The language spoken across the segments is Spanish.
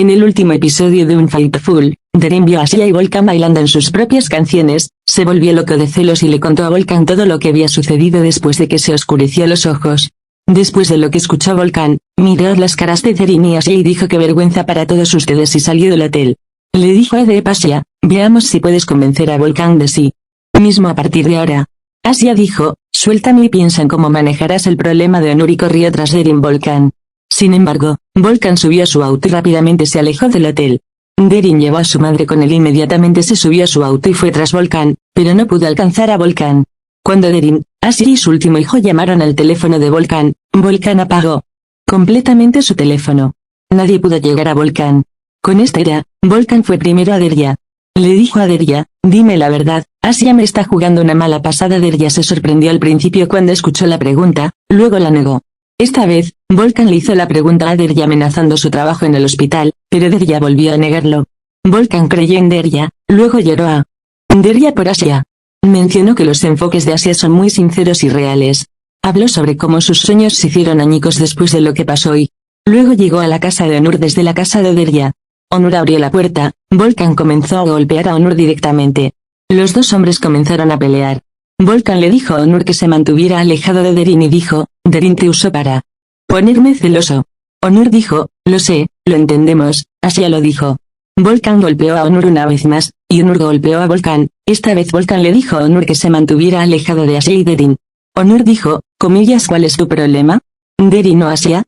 En el último episodio de Unfaithful, Derin vio a Asia y Volkan bailando en sus propias canciones, se volvió loco de celos y le contó a Volkan todo lo que había sucedido después de que se oscureció los ojos. Después de lo que escuchó Volkan, miró las caras de Derin y Asia y dijo que vergüenza para todos ustedes y salió del hotel. Le dijo a Asia, veamos si puedes convencer a Volkan de sí mismo a partir de ahora. Asia dijo, suéltame y piensa en cómo manejarás el problema de Onur y corrió tras Derin Volkan. Sin embargo, Volkan subió a su auto y rápidamente se alejó del hotel. Derin llevó a su madre con él, inmediatamente se subió a su auto y fue tras Volkan, pero no pudo alcanzar a Volkan. Cuando Derin, Asia y su último hijo llamaron al teléfono de Volkan, Volkan apagó completamente su teléfono. Nadie pudo llegar a Volkan. Con esta ira, Volkan fue primero a Derya. Le dijo a Derya, dime la verdad, Asia me está jugando una mala pasada. Derya se sorprendió al principio cuando escuchó la pregunta, luego la negó. Esta vez, Volkan le hizo la pregunta a Derya amenazando su trabajo en el hospital, pero Derya volvió a negarlo. Volkan creyó en Derya, luego lloró a Derya por Asia. Mencionó que los enfoques de Asia son muy sinceros y reales. Habló sobre cómo sus sueños se hicieron añicos después de lo que pasó y luego llegó a la casa de Onur desde la casa de Derya. Onur abrió la puerta, Volkan comenzó a golpear a Onur directamente. Los dos hombres comenzaron a pelear. Volkan le dijo a Onur que se mantuviera alejado de Derin y dijo, Derin te usó para ponerme celoso. Onur dijo, lo sé, lo entendemos, Asia lo dijo. Volkan golpeó a Onur una vez más, y Onur golpeó a Volkan. Esta vez Volkan le dijo a Onur que se mantuviera alejado de Asia y Derin. Onur dijo, comillas, ¿cuál es tu problema? Derin o Asia,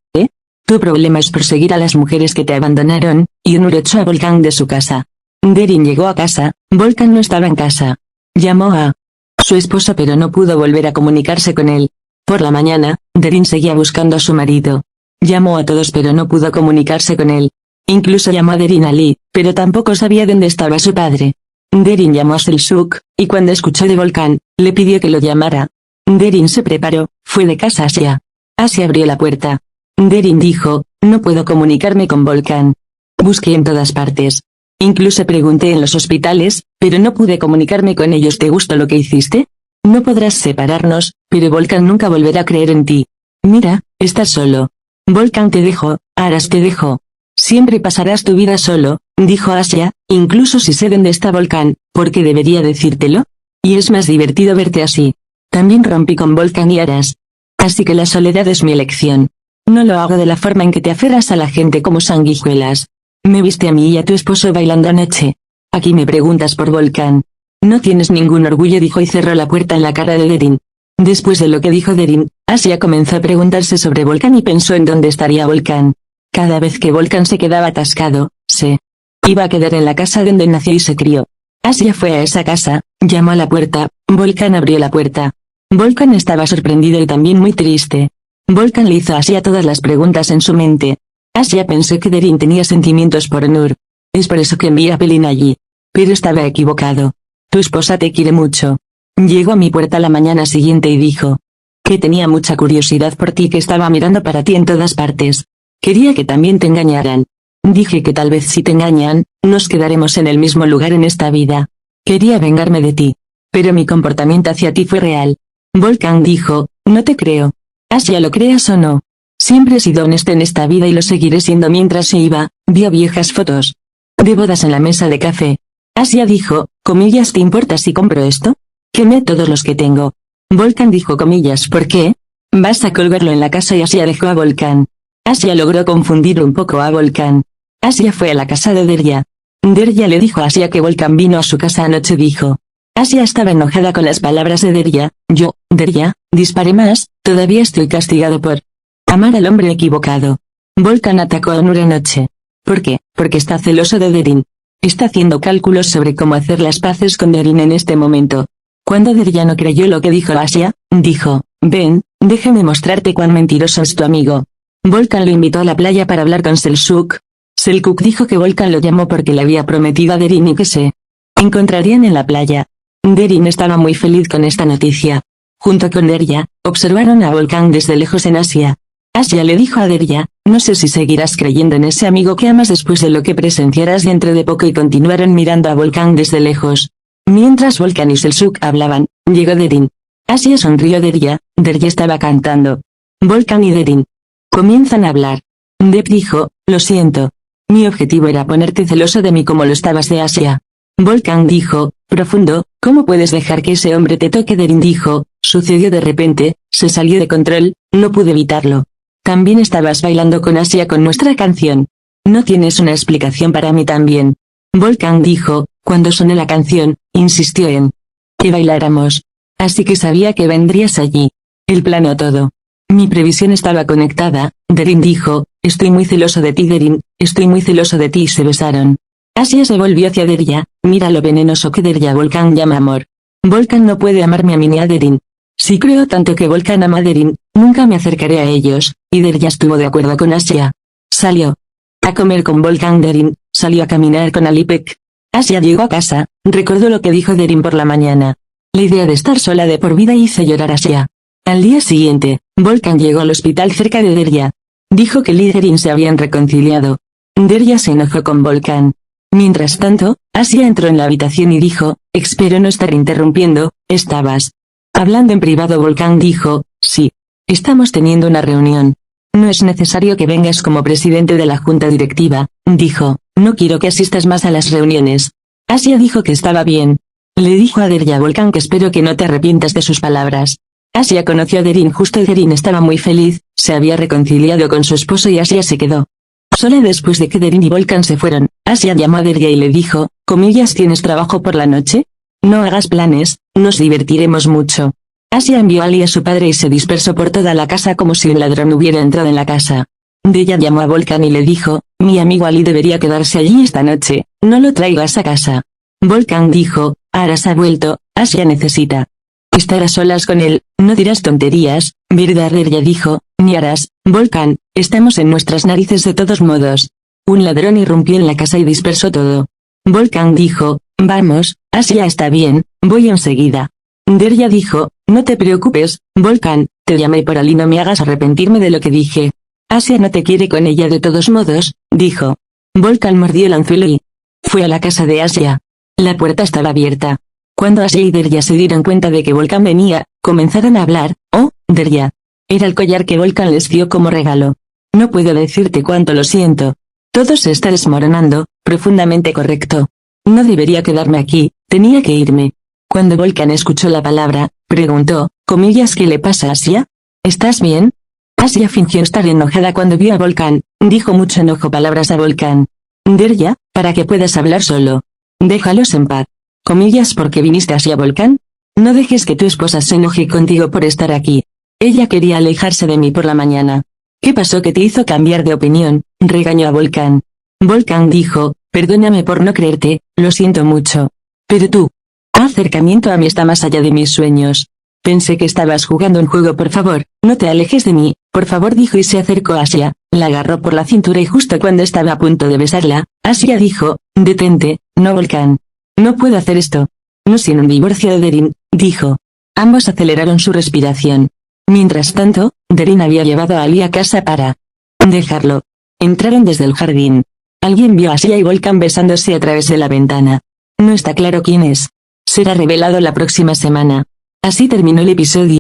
Tu problema es perseguir a las mujeres que te abandonaron, y Onur echó a Volkan de su casa. Derin llegó a casa, Volkan no estaba en casa. Llamó a su esposo pero no pudo volver a comunicarse con él. Por la mañana, Derin seguía buscando a su marido. Llamó a todos pero no pudo comunicarse con él. Incluso llamó a Derin Ali, pero tampoco sabía dónde estaba su padre. Derin llamó a Selçuk, y cuando escuchó de Volkan, le pidió que lo llamara. Derin se preparó, fue de casa a Asia. Asia abrió la puerta. Derin dijo, no puedo comunicarme con Volkan. Busqué en todas partes. Incluso pregunté en los hospitales, pero no pude comunicarme con ellos. ¿Te gustó lo que hiciste? No podrás separarnos, pero Volkan nunca volverá a creer en ti. Mira, estás solo. Volkan te dejó, Aras te dejó. Siempre pasarás tu vida solo, dijo Asia, incluso si sé dónde está Volkan, ¿por qué debería decírtelo? Y es más divertido verte así. También rompí con Volkan y Aras. Así que la soledad es mi elección. No lo hago de la forma en que te aferras a la gente como sanguijuelas. Me viste a mí y a tu esposo bailando anoche. Aquí me preguntas por Volkan. No tienes ningún orgullo, dijo y cerró la puerta en la cara de Derin. Después de lo que dijo Derin, Asia comenzó a preguntarse sobre Volkan y pensó en dónde estaría Volkan. Cada vez que Volkan se quedaba atascado, se iba a quedar en la casa donde nació y se crió. Asia fue a esa casa, llamó a la puerta, Volkan abrió la puerta. Volkan estaba sorprendido y también muy triste. Volkan le hizo a Asia todas las preguntas en su mente. Asia pensó que Derin tenía sentimientos por Onur. Es por eso que envía a Pelin allí. Pero estaba equivocado. Tu esposa te quiere mucho. Llegó a mi puerta la mañana siguiente y dijo que tenía mucha curiosidad por ti, que estaba mirando para ti en todas partes. Quería que también te engañaran. Dije que tal vez si te engañan, nos quedaremos en el mismo lugar en esta vida. Quería vengarme de ti. Pero mi comportamiento hacia ti fue real. Volkan dijo, no te creo. Asia, lo creas o no. Siempre he sido honesto en esta vida y lo seguiré siendo. Mientras se iba, vio viejas fotos de bodas en la mesa de café. Asia dijo, comillas, ¿te importa si compro esto? Quemé todos los que tengo. Volkan dijo, comillas, ¿por qué? Vas a colgarlo en la casa. Y Asia dejó a Volkan. Asia logró confundir un poco a Volkan. Asia fue a la casa de Derya. Derya le dijo a Asia que Volkan vino a su casa anoche. Dijo. Asia estaba enojada con las palabras de Derya. Derya, disparé más, todavía estoy castigado por amar al hombre equivocado. Volkan atacó a Onur anoche. ¿Por qué? Porque está celoso de Derin. Está haciendo cálculos sobre cómo hacer las paces con Derin en este momento. Cuando Derya no creyó lo que dijo Asia, dijo, ven, déjame mostrarte cuán mentiroso es tu amigo. Volkan lo invitó a la playa para hablar con Selçuk. Selçuk dijo que Volkan lo llamó porque le había prometido a Derin y que se encontrarían en la playa. Derin estaba muy feliz con esta noticia. Junto con Derya, observaron a Volkan desde lejos en Asia. Asia le dijo a Derya, no sé si seguirás creyendo en ese amigo que amas después de lo que presenciarás dentro de poco, y continuaron mirando a Volkan desde lejos. Mientras Volkan y Selçuk hablaban, llegó Derin. Asia sonrió a Derya estaba cantando. Volkan y Derin comienzan a hablar. Dep dijo, lo siento. Mi objetivo era ponerte celoso de mí como lo estabas de Asia. Volkan dijo, profundo, ¿cómo puedes dejar que ese hombre te toque? Derin dijo, sucedió de repente, se salió de control, no pude evitarlo. También estabas bailando con Asia con nuestra canción. ¿No tienes una explicación para mí también? Volkan dijo, cuando sonó la canción, insistió en que bailáramos. Así que sabía que vendrías allí. Él planeó todo. Mi previsión estaba conectada, Derin dijo, estoy muy celoso de ti Derin, estoy muy celoso de ti y se besaron. Asia se volvió hacia Derya, mira lo venenoso que Derya Volkan llama amor. Volkan no puede amarme a mí ni a Derin. Si creo tanto que Volkan ama a Derin, nunca me acercaré a ellos, y Derya estuvo de acuerdo con Asia. Salió a comer con Volkan. Derin salió a caminar con Alipek. Asia llegó a casa, recordó lo que dijo Derin por la mañana. La idea de estar sola de por vida hizo llorar a Asia. Al día siguiente, Volkan llegó al hospital cerca de Derya. Dijo que Lee y Derin se habían reconciliado. Derya se enojó con Volkan. Mientras tanto, Asia entró en la habitación y dijo, espero no estar interrumpiendo, ¿estabas hablando en privado? Volkan dijo, sí. Estamos teniendo una reunión. No es necesario que vengas como presidente de la junta directiva, dijo, no quiero que asistas más a las reuniones. Asia dijo que estaba bien. Le dijo a Derya Volkan que espero que no te arrepientas de sus palabras. Asia conoció a Derin justo y Derin estaba muy feliz, se había reconciliado con su esposo y Asia se quedó sola después de que Derin y Volkan se fueron. Asia llamó a Derya y le dijo, ¿tienes trabajo por la noche? No hagas planes, nos divertiremos mucho. Asia envió a Ali a su padre y se dispersó por toda la casa como si un ladrón hubiera entrado en la casa. Derya llamó a Volkan y le dijo, mi amigo Ali debería quedarse allí esta noche, no lo traigas a casa. Volkan dijo, Aras ha vuelto, Asia necesita estar a solas con él, no dirás tonterías, ¿verdad? Derya dijo, ni Aras, Volkan, estamos en nuestras narices de todos modos. Un ladrón irrumpió en la casa y dispersó todo. Volkan dijo, vamos, Asia está bien, voy enseguida. Derya dijo, no te preocupes, Volkan, te llamé por Ali, no me hagas arrepentirme de lo que dije. Asia no te quiere con ella de todos modos, dijo. Volkan mordió el anzuelo y fue a la casa de Asia. La puerta estaba abierta. Cuando Asia y Derya se dieron cuenta de que Volkan venía, comenzaron a hablar. Oh, Derya. Era el collar que Volkan les dio como regalo. No puedo decirte cuánto lo siento. Todo se está desmoronando, profundamente correcto. No debería quedarme aquí, tenía que irme. Cuando Volkan escuchó la palabra, preguntó, ¿qué le pasa a Asia? ¿Estás bien? Asia fingió estar enojada cuando vio a Volkan, dijo mucho enojo palabras a Volkan. Derya, para que puedas hablar solo. Déjalos en paz. ¿Por qué viniste hacia Volkan? No dejes que tu esposa se enoje contigo por estar aquí. Ella quería alejarse de mí por la mañana. ¿Qué pasó que te hizo cambiar de opinión? Regañó a Volkan. Volkan dijo, perdóname por no creerte, lo siento mucho. Pero tu acercamiento a mí está más allá de mis sueños. Pensé que estabas jugando un juego. Por favor, no te alejes de mí, por favor, dijo y se acercó a Asia, la agarró por la cintura y justo cuando estaba a punto de besarla, Asia dijo, detente, no Volkan. No puedo hacer esto. No sin un divorcio de Derin, dijo. Ambos aceleraron su respiración. Mientras tanto, Derin había llevado a Ali a casa para dejarlo. Entraron desde el jardín. Alguien vio a Asia y Volkan besándose a través de la ventana. No está claro quién es. Será revelado la próxima semana. Así terminó el episodio.